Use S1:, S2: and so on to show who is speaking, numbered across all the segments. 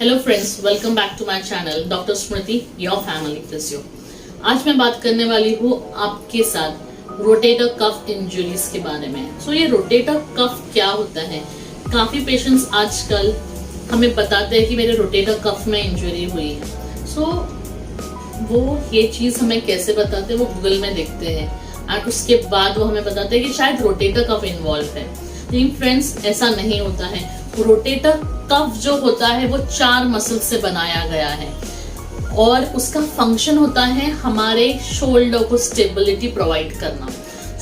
S1: Hello friends, welcome back to my channel doctor Smriti, your family physio. आज मैं बात करने वाली हूँ आपके साथ रोटेटर कफ इंजरीज के बारे में। ये रोटेटर कफ क्या होता है? काफी पेशेंट्स आजकल हमें बताते हैं कि मेरे रोटेटर कफ में इंजरी हुई है। वो ये चीज हमें कैसे बताते हैं? वो गूगल में देखते हैं और उसके बाद वो हमें बताते हैं कि शायद रोटेटर कफ इन्वॉल्व है। लेकिन फ्रेंड्स, ऐसा नहीं होता है। रोटेटर कफ जो होता है वो 4 मसल से बनाया गया है और उसका फंक्शन होता है हमारे शोल्डर को स्टेबिलिटी प्रोवाइड करना।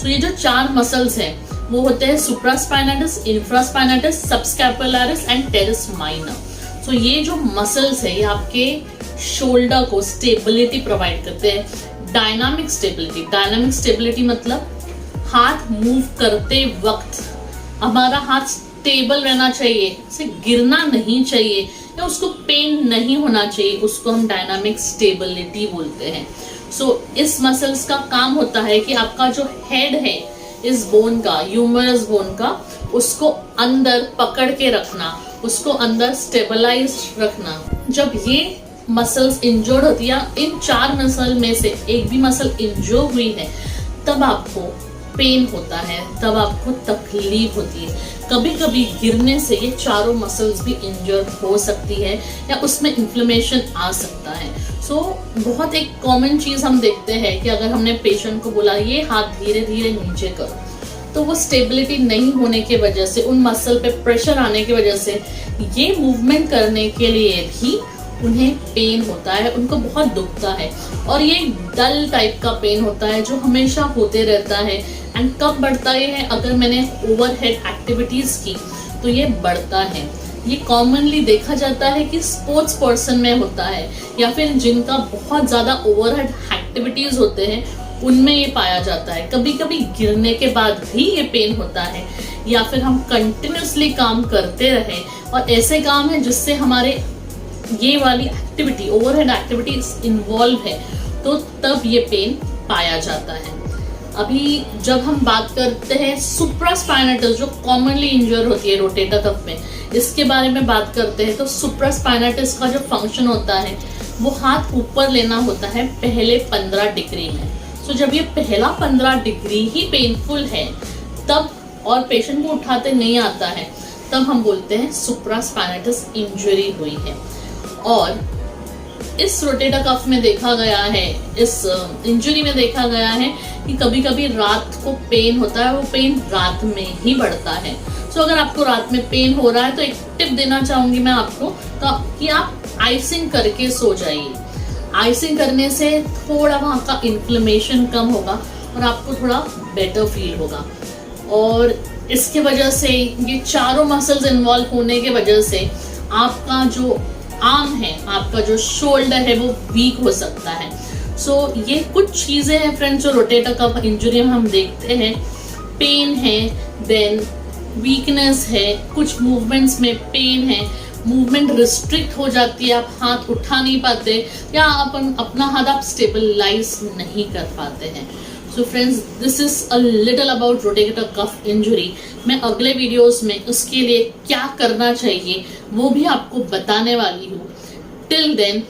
S1: ये जो 4 मसल्स हैं वो होते हैं supraspinatus, infraspinatus, subscapularis and teres minor. ये जो मसल्स है ये आपके शोल्डर को स्टेबिलिटी प्रोवाइड करते हैं। डायनामिक स्टेबिलिटी मतलब हाथ मूव करते वक्त हमारा हाथ स्टेबल रहना चाहिए, उसे गिरना नहीं चाहिए या उसको पेन नहीं होना चाहिए, उसको हम डायनामिक स्टेबिलिटी बोलते हैं। इस मसल्स का काम होता है कि आपका जो हेड है इस बोन का, ह्यूमरस बोन का, उसको अंदर पकड़ के रखना, उसको अंदर स्टेबलाइज रखना। जब ये मसल्स इंजर्ड होती है, इन 4 मसल में से एक भी मसल इंजर्ड हुई है, तब आपको पेन होता है, तब आपको तकलीफ होती है। कभी कभी गिरने से ये 4 मसल्स भी इंजर्ड हो सकती है या उसमें इन्फ्लेमेशन आ सकता है। बहुत एक कॉमन चीज हम देखते हैं कि अगर हमने पेशेंट को बोला ये हाथ धीरे धीरे नीचे करो, तो वो स्टेबिलिटी नहीं होने की वजह से, उन मसल पे प्रेशर आने की वजह से ये मूवमेंट करने के लिए भी उन्हें पेन होता है, उनको बहुत दुखता है। और ये डल टाइप का पेन होता है जो हमेशा होते रहता है। एंड कब बढ़ता है? अगर मैंने ओवरहेड एक्टिविटीज की तो ये बढ़ता है। ये कॉमनली देखा जाता है कि स्पोर्ट्स पर्सन में होता है या फिर जिनका बहुत ज्यादा ओवरहेड एक्टिविटीज होते हैं उनमें ये पाया जाता है। कभी कभी गिरने के बाद भी ये पेन होता है या फिर हम कंटिन्यूसली काम करते रहे और ऐसे काम है जिससे हमारे ये वाली एक्टिविटी, ओवरहेड एक्टिविटी इन्वॉल्व है, तो तब ये पेन पाया जाता है। अभी जब हम बात करते हैं सुप्रास्पाइनेटस जो कॉमनली इंजर होती है रोटेटर कफ में, इसके बारे में बात करते हैं, तो सुप्रास्पाइनेटस का जो फंक्शन होता है वो हाथ ऊपर लेना होता है पहले 15 डिग्री में। जब ये पहला 15 डिग्री ही पेनफुल है तब, और पेशेंट को उठाते नहीं आता है, तब हम बोलते हैं सुप्रास्पाइनेटस इंजरी हुई है। और इस रोटेटर कफ में देखा गया है, इस इंजरी में देखा गया है कि कभी कभी रात को पेन होता है, वो पेन रात में ही बढ़ता है। अगर आपको रात में पेन हो रहा है तो एक टिप देना चाहूंगी मैं आपको कि आप आइसिंग करके सो जाइए। आइसिंग करने से थोड़ा वहां का इन्फ्लेमेशन कम होगा और आपको थोड़ा बेटर फील होगा। और इसके वजह से ये 4 मसल्स इन्वॉल्व होने के वजह से आपका जो आर्म है, आपका जो शोल्डर है वो वीक हो सकता है। ये कुछ चीजें हैं फ्रेंड्स जो रोटेटर कफ इंजरी में हम देखते हैं। पेन है, देन वीकनेस है, कुछ मूवमेंट्स में पेन है, मूवमेंट रिस्ट्रिक्ट हो जाती है, आप हाथ उठा नहीं पाते या अपना हाथ आप स्टेबलाइज नहीं कर पाते हैं। Friends, this is a little about rotator cuff injury. मैं अगले वीडियोस में उसके लिए क्या करना चाहिए वो भी आपको बताने वाली हूँ। Till then,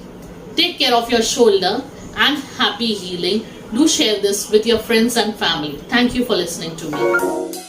S1: take care of your shoulder and happy healing. Do share this with your friends and family. Thank you for listening to me.